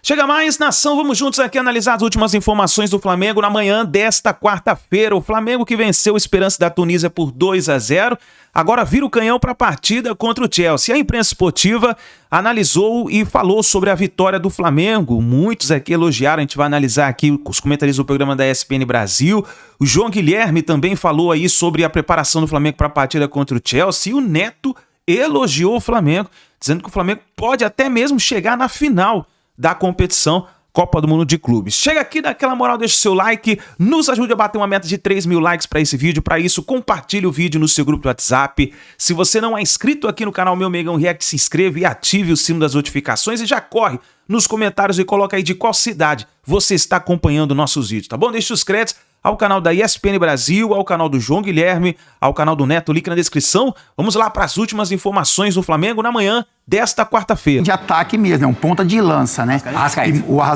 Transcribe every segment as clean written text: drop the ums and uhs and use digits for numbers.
Chega mais, nação, vamos juntos aqui analisar as últimas informações do Flamengo na manhã desta quarta-feira. O Flamengo que venceu o Esperance da Tunísia por 2-0, agora vira o canhão para a partida contra o Chelsea. A imprensa esportiva analisou e falou sobre a vitória do Flamengo. Muitos aqui elogiaram, a gente vai analisar aqui os comentários do programa da ESPN Brasil. O João Guilherme também falou aí sobre a preparação do Flamengo para a partida contra o Chelsea. E o Neto elogiou o Flamengo, dizendo que o Flamengo pode até mesmo chegar na final da competição Copa do Mundo de Clubes. Chega aqui, dá aquela moral, deixa o seu like, nos ajude a bater uma meta de 3.000 likes para esse vídeo. Para isso, compartilhe o vídeo no seu grupo do WhatsApp. Se você não é inscrito aqui no canal Meu Megão React, se inscreva e ative o sino das notificações e já corre nos comentários e coloca aí de qual cidade você está acompanhando nossos vídeos, tá bom? Deixe os créditos ao canal da ESPN Brasil, ao canal do João Guilherme, ao canal do Neto, link na descrição. Vamos lá para as últimas informações do Flamengo na manhã desta quarta-feira. De ataque mesmo, é um ponta de lança, né?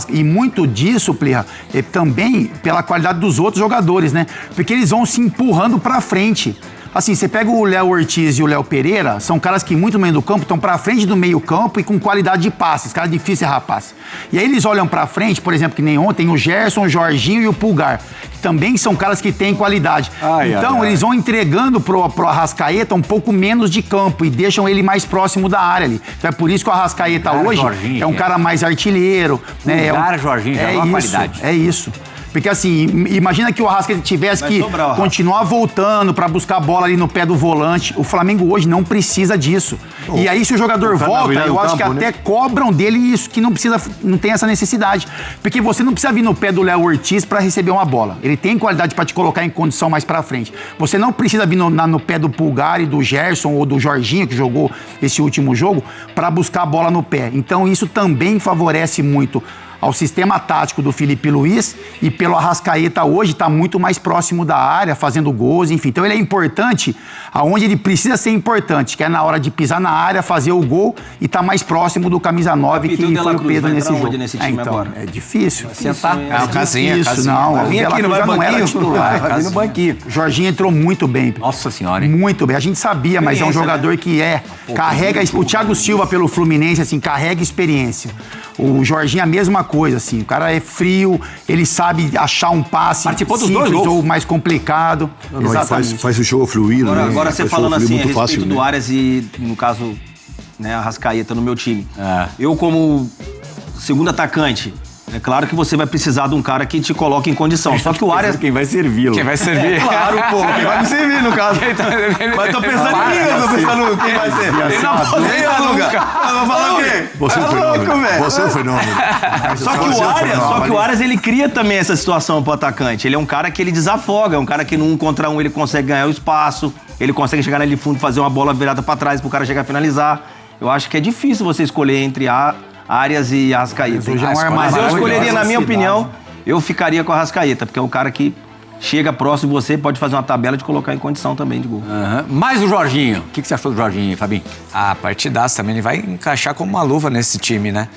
E muito disso, Plirra, é também pela qualidade dos outros jogadores, né? Porque eles vão se empurrando pra frente. Assim, você pega o Léo Ortiz e o Léo Pereira, são caras que muito no meio do campo estão pra frente do meio campo e com qualidade de passes, caras difíceis de rapaz. E aí eles olham pra frente, por exemplo, que nem ontem, o Gerson, o Jorginho e o Pulgar, que também são caras que têm qualidade. Eles vão entregando pro Arrascaeta um pouco menos de campo e deixam ele mais próximo da área ali. Então é por isso que o Arrascaeta hoje Jorginho, é um cara mais artilheiro. Né? Jorginho, já é uma qualidade. É isso. Porque assim, imagina que o Arrascaeta tivesse que continuar voltando para buscar a bola ali no pé do volante. O Flamengo hoje não precisa disso. E aí se o jogador volta, eu acho que até cobram dele isso, que não tem essa necessidade. Porque você não precisa vir no pé do Léo Ortiz para receber uma bola. Ele tem qualidade para te colocar em condição mais para frente. Você não precisa vir no pé do Pulgar e do Gerson ou do Jorginho, que jogou esse último jogo, para buscar a bola no pé. Então isso também favorece muito ao sistema tático do Felipe Luiz, e pelo Arrascaeta hoje está muito mais próximo da área, fazendo gols, enfim. Então ele é importante aonde ele precisa ser importante, que é na hora de pisar na área, fazer o gol e tá mais próximo do camisa 9, que foi o Pedro nesse jogo. Nesse time agora? É difícil. Sentar. É o Casinha. Não, vim aqui, não era titular. Vai no banquinho. Jorginho entrou muito bem. Nossa senhora, hein? Muito bem. A gente sabia, mas é um jogador que carrega... O Thiago Silva pelo Fluminense, assim, carrega experiência. O Jorginho a mesma coisa, assim. O cara é frio, ele sabe achar um passe Participou dos simples dois gols. ou mais complicado. Exatamente. Faz o jogo fluir, agora, né? Agora você falando assim, a respeito fácil, do Arias e, no caso, né, a Arrascaeta no meu time. Eu, como segundo atacante, é claro que você vai precisar de um cara que te coloque em condição. Só que o Arias... Quem vai servi-lo. Quem vai servir? Claro, pô. Quem vai me servir, no caso. Mas tô pensando em mim, eu tô pensando quem vai ser. Ele não aposenta nunca. Vou falar o quê? Você é um fenômeno. Você é um fenômeno. Só que o Arias, ele cria também essa situação pro atacante. Ele é um cara que ele desafoga, é um cara que no 1 contra 1 ele consegue ganhar o espaço, ele consegue chegar na linha de fundo, fazer uma bola virada pra trás pro cara chegar a finalizar. Eu acho que é difícil você escolher entre Arias e Arrascaeta. Mas eu escolheria, na minha opinião, eu ficaria com a Arrascaeta, porque é um cara que chega próximo de você, pode fazer uma tabela de colocar em condição também de gol. Mais o Jorginho. O que você achou do Jorginho, Fabinho? Partidaço também. Ele vai encaixar como uma luva nesse time, né?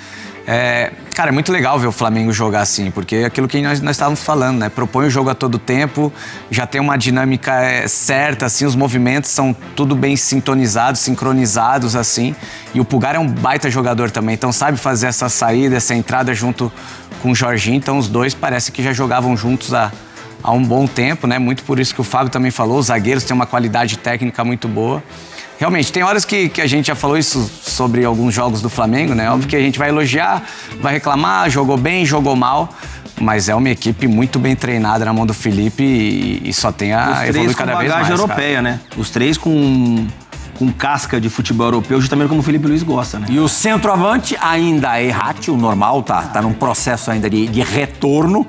Cara, é muito legal ver o Flamengo jogar assim, porque é aquilo que nós estávamos falando, né? Propõe o jogo a todo tempo, já tem uma dinâmica certa, assim, os movimentos são tudo bem sintonizados, sincronizados, assim. E o Pulgar é um baita jogador também, então sabe fazer essa saída, essa entrada junto com o Jorginho. Então os dois parece que já jogavam juntos há um bom tempo, né? Muito por isso que o Fábio também falou, os zagueiros têm uma qualidade técnica muito boa. Realmente, tem horas que a gente já falou isso sobre alguns jogos do Flamengo, né? Óbvio que a gente vai elogiar, vai reclamar, jogou bem, jogou mal, mas é uma equipe muito bem treinada na mão do Felipe e só tem a evoluir cada vez mais. Os três com bagagem europeia, né? Os três com casca de futebol europeu, justamente como o Felipe Luiz gosta, né? E o centroavante ainda é errátil, normal, tá num processo ainda de retorno.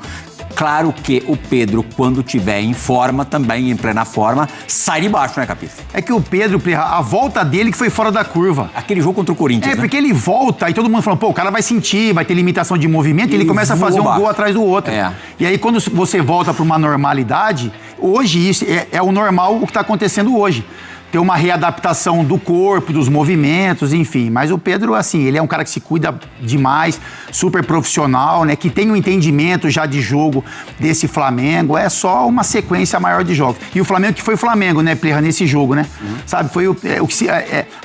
Claro que o Pedro, quando tiver em forma, também em plena forma, sai de baixo, né, Capif? É que o Pedro, a volta dele que foi fora da curva. Aquele jogo contra o Corinthians, né? Porque ele volta e todo mundo fala, pô, o cara vai sentir, vai ter limitação de movimento, e ele começa a fazer um gol atrás do outro. E aí quando você volta para uma normalidade, hoje isso é o normal, o que está acontecendo hoje. ter uma readaptação do corpo, dos movimentos, enfim. Mas o Pedro, assim, ele é um cara que se cuida demais, super profissional, né? Que tem um entendimento já de jogo desse Flamengo. É só uma sequência maior de jogos. E o Flamengo que foi o Flamengo, né, Plirra, nesse jogo, né? Sabe, foi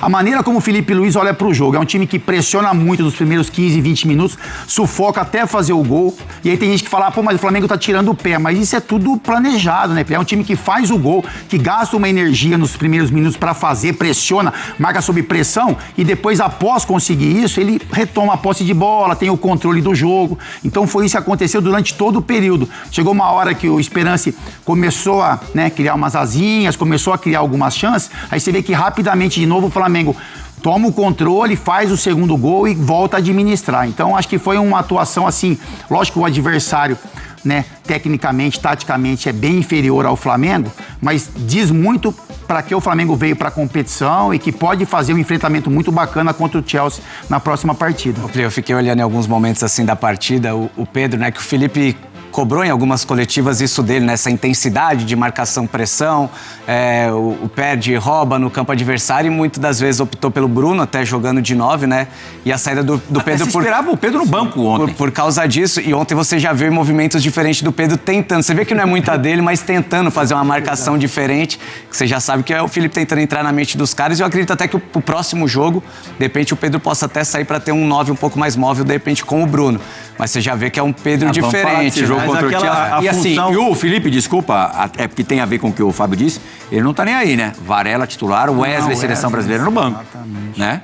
a maneira como o Felipe Luiz olha pro jogo. É um time que pressiona muito nos primeiros 15, 20 minutos, sufoca até fazer o gol. E aí tem gente que fala, pô, mas o Flamengo tá tirando o pé. Mas isso é tudo planejado, né? É um time que faz o gol, que gasta uma energia nos primeiros minutos para fazer, pressiona, marca sob pressão e depois, após conseguir isso, ele retoma a posse de bola, tem o controle do jogo. Então foi isso que aconteceu durante todo o período. Chegou uma hora que o Esperance começou a, né, criar umas asinhas, começou a criar algumas chances, aí você vê que rapidamente, de novo, o Flamengo toma o controle, faz o segundo gol e volta a administrar. Então acho que foi uma atuação assim, lógico que o adversário, né, tecnicamente, taticamente é bem inferior ao Flamengo, mas diz muito para que o Flamengo veio para a competição e que pode fazer um enfrentamento muito bacana contra o Chelsea na próxima partida. Eu fiquei olhando em alguns momentos assim da partida, o Pedro, né, que o Felipe cobrou em algumas coletivas isso dele, né? Essa intensidade de marcação-pressão, o perde e rouba no campo adversário e muitas das vezes optou pelo Bruno, até jogando de 9, né? E a saída do Pedro... Você esperava o Pedro no banco ontem. Por causa disso, e ontem você já viu movimentos diferentes do Pedro tentando, você vê que não é muito a dele, mas tentando fazer uma marcação diferente, que você já sabe que é o Felipe tentando entrar na mente dos caras, e eu acredito até que o próximo jogo, de repente o Pedro possa até sair para ter um 9 um pouco mais móvel, de repente com o Bruno. Mas você já vê que é um Pedro diferente. Jogo contra o Chelsea. E assim, e o Felipe, desculpa, é porque tem a ver com o que o Fábio disse, ele não tá nem aí, né? Varela titular, Wesley, seleção brasileira no banco. Exatamente. Né?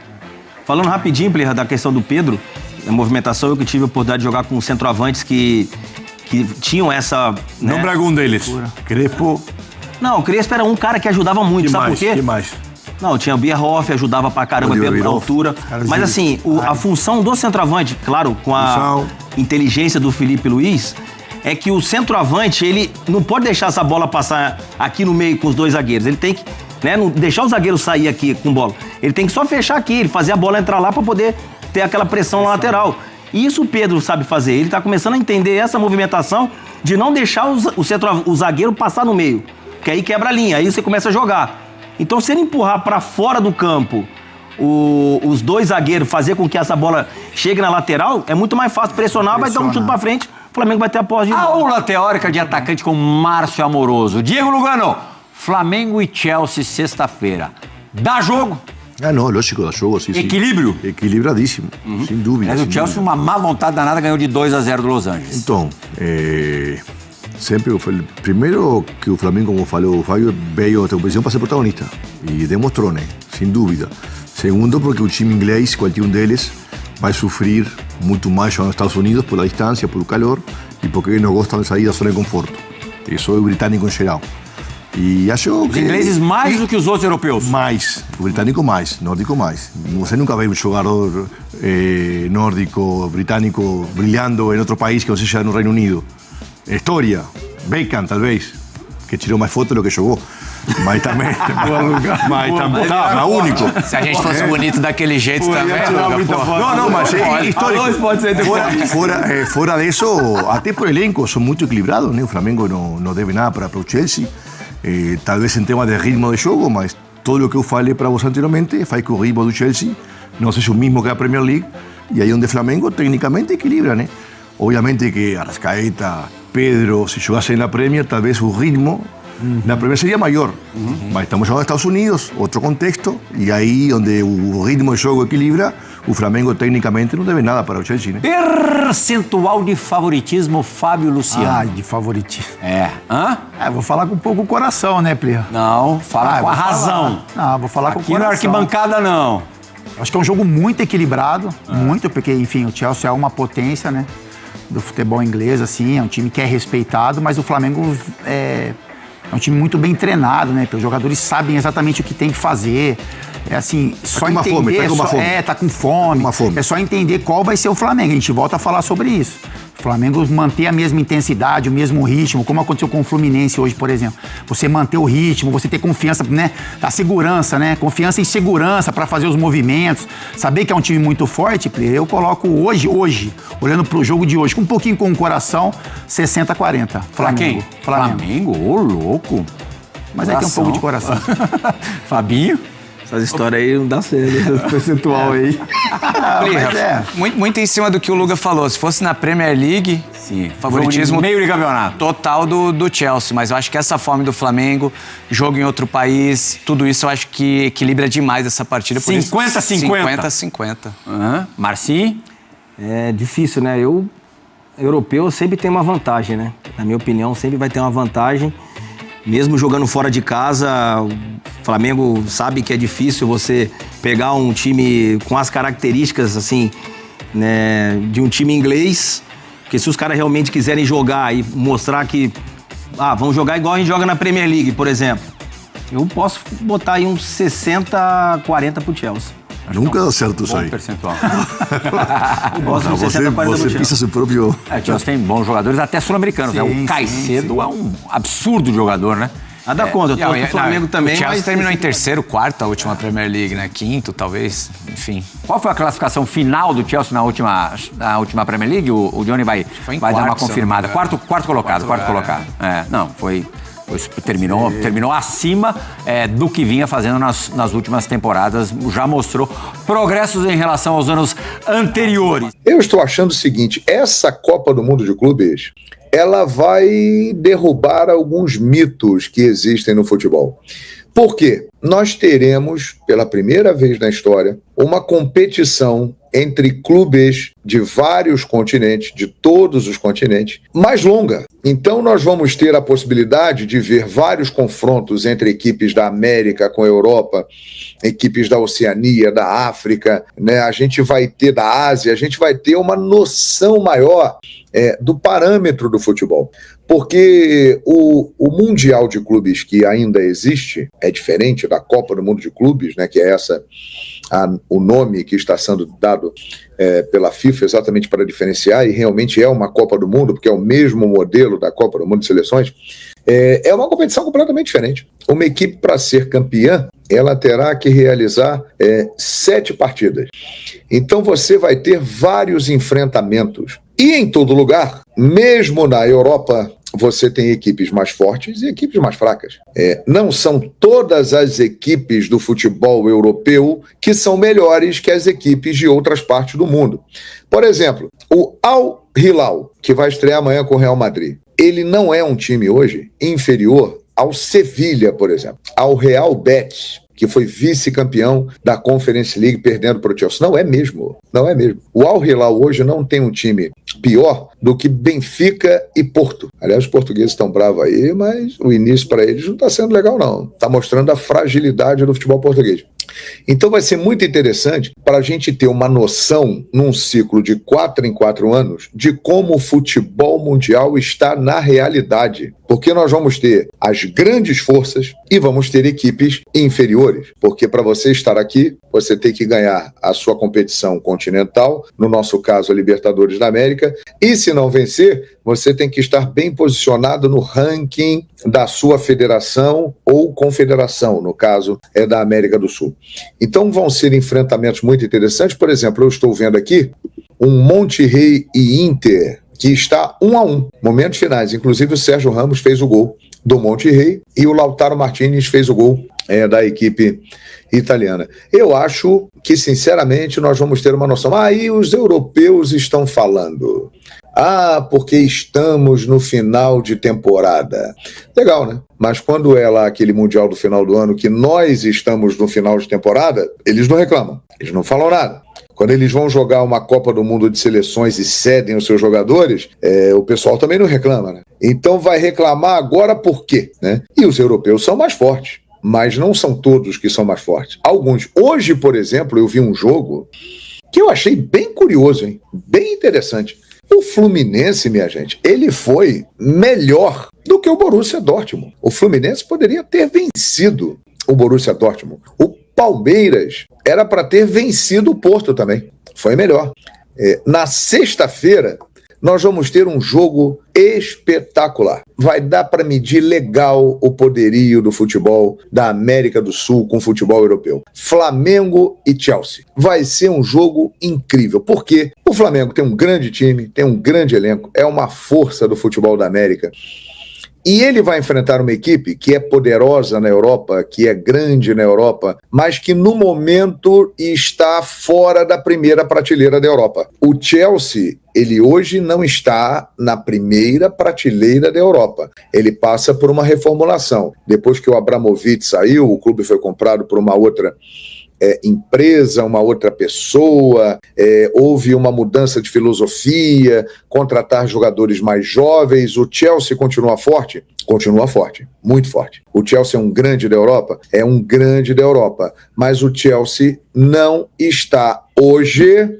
Falando rapidinho, Plirra, da questão do Pedro, na movimentação, eu que tive a oportunidade de jogar com centroavantes que tinham essa... Né? Nombra algum deles. Crespo. Não, o Crespo era um cara que ajudava muito, sabe por quê? Que mais? Não, tinha o Bierhoff, ajudava pra caramba pela altura. Mas assim, a função do centroavante, claro, com a inteligência do Felipe Luiz, é que o centroavante, ele não pode deixar essa bola passar aqui no meio com os dois zagueiros. Ele tem que, né, não deixar o zagueiro sair aqui com bola. Ele tem que só fechar aqui, ele fazer a bola entrar lá pra poder ter aquela pressão na lateral. E isso o Pedro sabe fazer. Ele tá começando a entender essa movimentação de não deixar o zagueiro passar no meio. Porque aí quebra a linha, aí você começa a jogar. Então, se ele empurrar para fora do campo os dois zagueiros, fazer com que essa bola chegue na lateral, é muito mais fácil pressionar, vai dar um chute para frente, o Flamengo vai ter a posse de bola. Aula teórica de atacante com Márcio Amoroso. Diego Lugano, Flamengo e Chelsea, sexta-feira. Dá jogo? Ah, não, lógico, dá jogo, sim. Equilíbrio? Equilibradíssimo, sem dúvida. Mas o Chelsea, uma má vontade danada, ganhou de 2-0 do Los Angeles. Então, sempre foi o primeiro que o Flamengo, como falou o Fábio, veio a competição para ser protagonista. E demonstrou, né? Sem dúvida. Segundo, porque o time inglês, qualquer um deles, vai sofrer muito mais nos Estados Unidos por a distância, por o calor e porque eles não gostam de sair da zona de conforto. Isso é o britânico em geral. E acho que... Os ingleses mais do que os outros europeus? Mais. O britânico mais, nórdico mais. Você nunca vê um jogador nórdico, britânico, brilhando em outro país que não seja no Reino Unido. História, Beckham talvez, que tirou mais fotos do que jogou, mas também mas único. Se a gente fosse bonito daquele jeito também, não, mas é histórico. Pode ser fora disso, até por elenco, são muito equilibrados, né? O Flamengo não deve nada para o Chelsea, talvez em tema de ritmo de jogo, mas todo o que eu falei para você anteriormente faz que o ritmo do Chelsea não seja o mesmo que a Premier League, e aí onde o Flamengo tecnicamente equilibra, né? Obviamente que Arrascaeta, Pedro, si jugase en la Premier, tal vez su ritmo la Premier sería mayor. Estamos jugando en Estados Unidos, otro contexto, y ahí donde el ritmo de juego equilibra, o Flamengo tecnicamente não deve nada para o Chelsea, né? Percentual de favoritismo, Fábio Luciano. Ah, de favoritismo. Hã? Vou falar com um pouco o coração, né, Plirra? Não, fala com a razão. Não, vou falar com o Aqui coração. Aqui na arquibancada, não. Acho que é um jogo muito equilibrado, muito, porque, enfim, o Chelsea é uma potência, né? Do futebol inglês, assim, é um time que é respeitado, mas o Flamengo é um time muito bem treinado, né? Porque os jogadores sabem exatamente o que tem que fazer. É assim, só entender... Tá com fome. É só entender qual vai ser o Flamengo. A gente volta a falar sobre isso. O Flamengo manter a mesma intensidade, o mesmo ritmo, como aconteceu com o Fluminense hoje, por exemplo. Você manter o ritmo, você ter confiança, né? A segurança, né? Confiança em segurança para fazer os movimentos. Saber que é um time muito forte, eu coloco hoje, olhando pro jogo de hoje, com um pouquinho com o coração, 60-40. Pra quem? Flamengo. Ô, louco. Mas aí tem um pouco de coração. Fabinho? Essas histórias aí não dá certo, esse percentual aí. Muito em cima do que o Luga falou. Se fosse na Premier League, sim, favoritismo meio de campeonato total do Chelsea. Mas eu acho que essa fome do Flamengo, jogo em outro país, tudo isso eu acho que equilibra demais essa partida. 50-50. 50-50. Marcinho? É difícil, né? Europeu sempre tem uma vantagem, né? Na minha opinião, sempre vai ter uma vantagem. Mesmo jogando fora de casa, o Flamengo sabe que é difícil você pegar um time com as características, assim, né, de um time inglês, porque se os caras realmente quiserem jogar e mostrar que, vamos jogar igual a gente joga na Premier League, por exemplo, eu posso botar aí uns 60-40 pro Chelsea. Nunca dá certo isso aí. Percentual. Você pisa seu próprio... O Chelsea tem bons jogadores, até sul-americanos, né? O Caicedo é um absurdo jogador, né? Nada contra, o Flamengo também. O Chelsea terminou em terceiro, quarto a última Premier League, né? Quinto, talvez, enfim. Qual foi a classificação final do Chelsea na última Premier League? O Johnny vai dar uma confirmada. Quarto colocado. Terminou acima do que vinha fazendo nas últimas temporadas. Já mostrou progressos em relação aos anos anteriores. Eu estou achando o seguinte, essa Copa do Mundo de Clubes, ela vai derrubar alguns mitos que existem no futebol. Por quê? Nós teremos, pela primeira vez na história, uma competição entre clubes de vários continentes, de todos os continentes, mais longa. Então nós vamos ter a possibilidade de ver vários confrontos entre equipes da América com a Europa, equipes da Oceania, da África, né? A gente vai ter da Ásia, a gente vai ter uma noção maior do parâmetro do futebol. Porque o Mundial de Clubes que ainda existe é diferente da Copa do Mundo de Clubes, né? Que é o nome que está sendo dado pela FIFA exatamente para diferenciar, e realmente é uma Copa do Mundo, porque é o mesmo modelo da Copa do Mundo de Seleções, é uma competição completamente diferente. Uma equipe, para ser campeã, ela terá que realizar 7 partidas. Então você vai ter vários enfrentamentos. E em todo lugar, mesmo na Europa, você tem equipes mais fortes e equipes mais fracas. Não são todas as equipes do futebol europeu que são melhores que as equipes de outras partes do mundo. Por exemplo, o Al Hilal, que vai estrear amanhã com o Real Madrid, ele não é um time hoje inferior ao Sevilha, por exemplo, ao Real Betis, que foi vice-campeão da Conference League, perdendo para o Chelsea. Não é mesmo. O Al Hilal hoje não tem um time pior do que Benfica e Porto. Aliás, os portugueses estão bravos aí, mas o início para eles não está sendo legal, não. Está mostrando a fragilidade do futebol português. Então vai ser muito interessante para a gente ter uma noção, num ciclo de 4 em 4 anos, de como o futebol mundial está na realidade. Porque nós vamos ter as grandes forças e vamos ter equipes inferiores. Porque para você estar aqui, você tem que ganhar a sua competição continental, no nosso caso a Libertadores da América, e se não vencer, você tem que estar bem posicionado no ranking da sua federação ou confederação, no caso é da América do Sul. Então vão ser enfrentamentos muito interessantes. Por exemplo, eu estou vendo aqui um Monterrey e Inter, que está 1-1, momentos finais. Inclusive o Sérgio Ramos fez o gol do Monterrey e o Lautaro Martinez fez o gol da equipe italiana. Eu acho que, sinceramente, nós vamos ter uma noção. Aí os europeus estão falando. Porque estamos no final de temporada. Legal, né? Mas quando é lá aquele Mundial do final do ano que nós estamos no final de temporada, eles não reclamam, eles não falam nada. Quando eles vão jogar uma Copa do Mundo de Seleções e cedem os seus jogadores, o pessoal também não reclama, né? Então vai reclamar agora por quê, né? E os europeus são mais fortes, mas não são todos que são mais fortes. Alguns. Hoje, por exemplo, eu vi um jogo que eu achei bem curioso, hein? Bem interessante. O Fluminense, minha gente, ele foi melhor do que o Borussia Dortmund. O Fluminense poderia ter vencido o Borussia Dortmund. O Palmeiras era para ter vencido o Porto também. Foi melhor. Na sexta-feira, nós vamos ter um jogo espetacular. Vai dar para medir legal o poderio do futebol da América do Sul com o futebol europeu. Flamengo e Chelsea. Vai ser um jogo incrível, porque o Flamengo tem um grande time, tem um grande elenco, é uma força do futebol da América. E ele vai enfrentar uma equipe que é poderosa na Europa, que é grande na Europa, mas que no momento está fora da primeira prateleira da Europa. O Chelsea, ele hoje não está na primeira prateleira da Europa. Ele passa por uma reformulação. Depois que o Abramovich saiu, o clube foi comprado por uma outra empresa, uma outra pessoa, houve uma mudança de filosofia, contratar jogadores mais jovens. O Chelsea continua forte? Continua forte, muito forte. O Chelsea é um grande da Europa? É um grande da Europa, mas o Chelsea não está hoje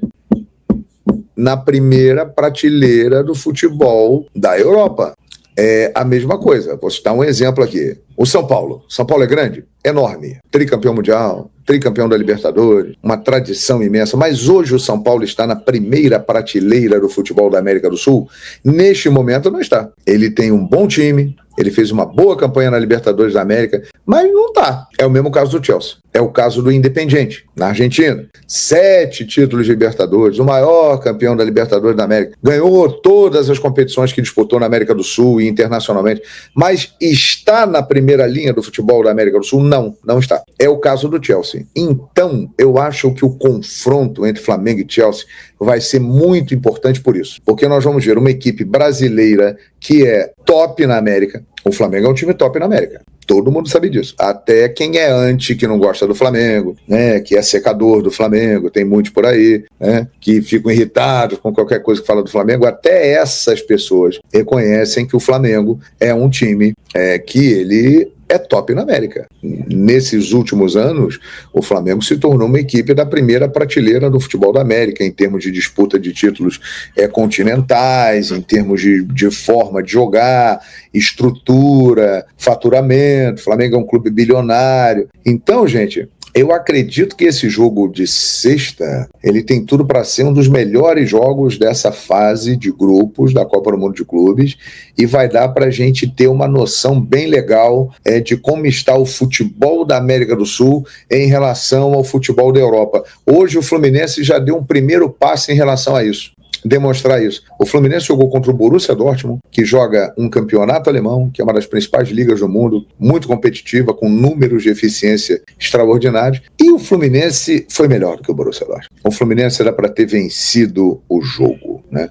na primeira prateleira do futebol da Europa. É a mesma coisa, vou citar um exemplo aqui. O São Paulo. São Paulo é grande? Enorme. Tricampeão mundial, tricampeão da Libertadores, uma tradição imensa. Mas hoje o São Paulo está na primeira prateleira do futebol da América do Sul? Neste momento não está. Ele tem um bom time, ele fez uma boa campanha na Libertadores da América, mas não está. É o mesmo caso do Chelsea. É o caso do Independiente, na Argentina. 7 títulos de Libertadores, o maior campeão da Libertadores da América. Ganhou todas as competições que disputou na América do Sul e internacionalmente. Mas está na primeira linha do futebol da América do Sul? Não, não está. É o caso do Chelsea. Então, eu acho que o confronto entre Flamengo e Chelsea vai ser muito importante por isso. Porque nós vamos ver uma equipe brasileira que é top na América. O Flamengo é um time top na América. Todo mundo sabe disso. Até quem é anti, que não gosta do Flamengo, né, que é secador do Flamengo, tem muitos por aí, né, que ficam irritados com qualquer coisa que fala do Flamengo. Até essas pessoas reconhecem que o Flamengo é um time que ele é top na América. Nesses últimos anos, o Flamengo se tornou uma equipe da primeira prateleira do futebol da América, em termos de disputa de títulos continentais, em termos de forma de jogar, estrutura, faturamento. O Flamengo é um clube bilionário. Então, gente, eu acredito que esse jogo de sexta, ele tem tudo para ser um dos melhores jogos dessa fase de grupos da Copa do Mundo de Clubes, e vai dar para a gente ter uma noção bem legal de como está o futebol da América do Sul em relação ao futebol da Europa. Hoje o Fluminense já deu um primeiro passo em relação a isso. Demonstrar isso. O Fluminense jogou contra o Borussia Dortmund, que joga um campeonato alemão, que é uma das principais ligas do mundo, muito competitiva, com números de eficiência extraordinários, e o Fluminense foi melhor do que o Borussia Dortmund. O Fluminense era para ter vencido o jogo, né?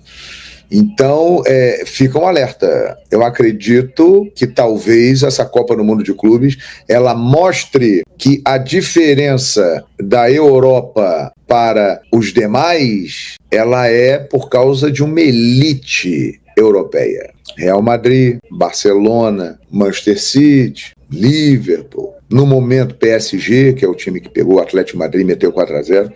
Então, fica um alerta. Eu acredito que talvez essa Copa do Mundo de Clubes, ela mostre que a diferença da Europa para os demais, ela é por causa de uma elite europeia. Real Madrid, Barcelona, Manchester City, Liverpool, no momento PSG, que é o time que pegou o Atlético de Madrid e meteu 4-0.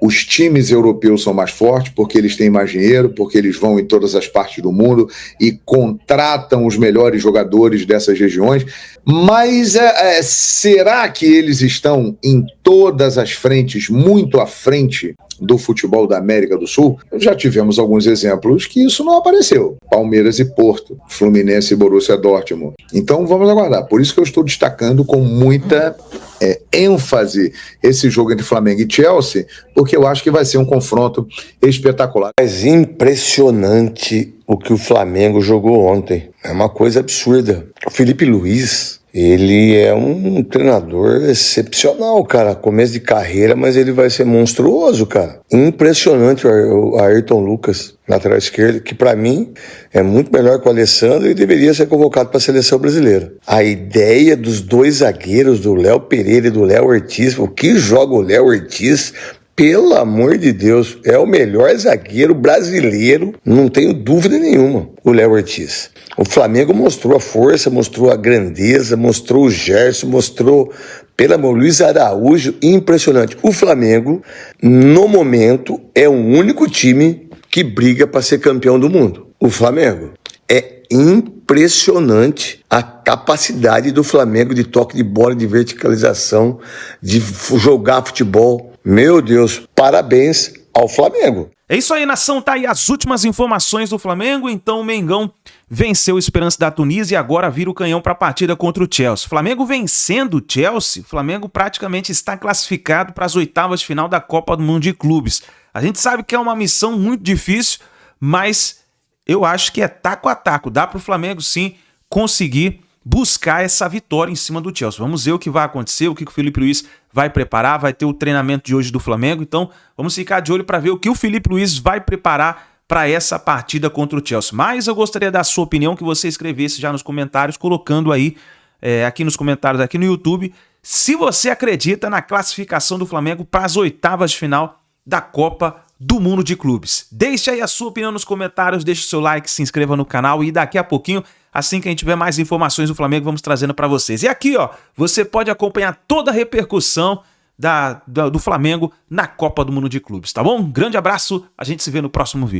Os times europeus são mais fortes porque eles têm mais dinheiro, porque eles vão em todas as partes do mundo e contratam os melhores jogadores dessas regiões. Mas será que eles estão em todas as frentes, muito à frente do futebol da América do Sul? Já tivemos alguns exemplos que isso não apareceu. Palmeiras e Porto, Fluminense e Borussia Dortmund. Então vamos aguardar. Por isso que eu estou destacando com muita ênfase esse jogo entre Flamengo e Chelsea, porque eu acho que vai ser um confronto espetacular. Mas impressionante o que o Flamengo jogou ontem. É uma coisa absurda. O Felipe Luiz, ele é um treinador excepcional, cara. Começo de carreira, mas ele vai ser monstruoso, cara. Impressionante o Ayrton Lucas, lateral esquerdo, que pra mim é muito melhor que o Alessandro e deveria ser convocado para a seleção brasileira. A ideia dos dois zagueiros, do Léo Pereira e do Léo Ortiz, o que joga o Léo Ortiz, pelo amor de Deus, é o melhor zagueiro brasileiro, não tenho dúvida nenhuma, o Léo Ortiz. O Flamengo mostrou a força, mostrou a grandeza, mostrou o Gerson, mostrou, pelo amor, Luiz Araújo, impressionante. O Flamengo, no momento, é o único time que briga para ser campeão do mundo. O Flamengo é impressionante a capacidade do Flamengo de toque de bola, de verticalização, de jogar futebol. Meu Deus, parabéns ao Flamengo. É isso aí, nação, tá aí as últimas informações do Flamengo. Então o Mengão venceu o Esperance da Tunísia e agora vira o canhão para a partida contra o Chelsea. Flamengo vencendo o Chelsea, o Flamengo praticamente está classificado para as oitavas de final da Copa do Mundo de Clubes. A gente sabe que é uma missão muito difícil, mas eu acho que é taco a taco. Dá para o Flamengo sim conseguir buscar essa vitória em cima do Chelsea. Vamos ver o que vai acontecer, o que o Felipe Luiz vai preparar, vai ter o treinamento de hoje do Flamengo, então vamos ficar de olho para ver o que o Felipe Luiz vai preparar para essa partida contra o Chelsea. Mas eu gostaria da sua opinião, que você escrevesse já nos comentários, colocando aí, aqui nos comentários aqui no YouTube, se você acredita na classificação do Flamengo para as oitavas de final da Copa do Mundo de Clubes. Deixe aí a sua opinião nos comentários, deixe o seu like, se inscreva no canal e daqui a pouquinho, assim que a gente tiver mais informações do Flamengo, vamos trazendo para vocês. E aqui, ó, você pode acompanhar toda a repercussão do Flamengo na Copa do Mundo de Clubes, tá bom? Um grande abraço, a gente se vê no próximo vídeo.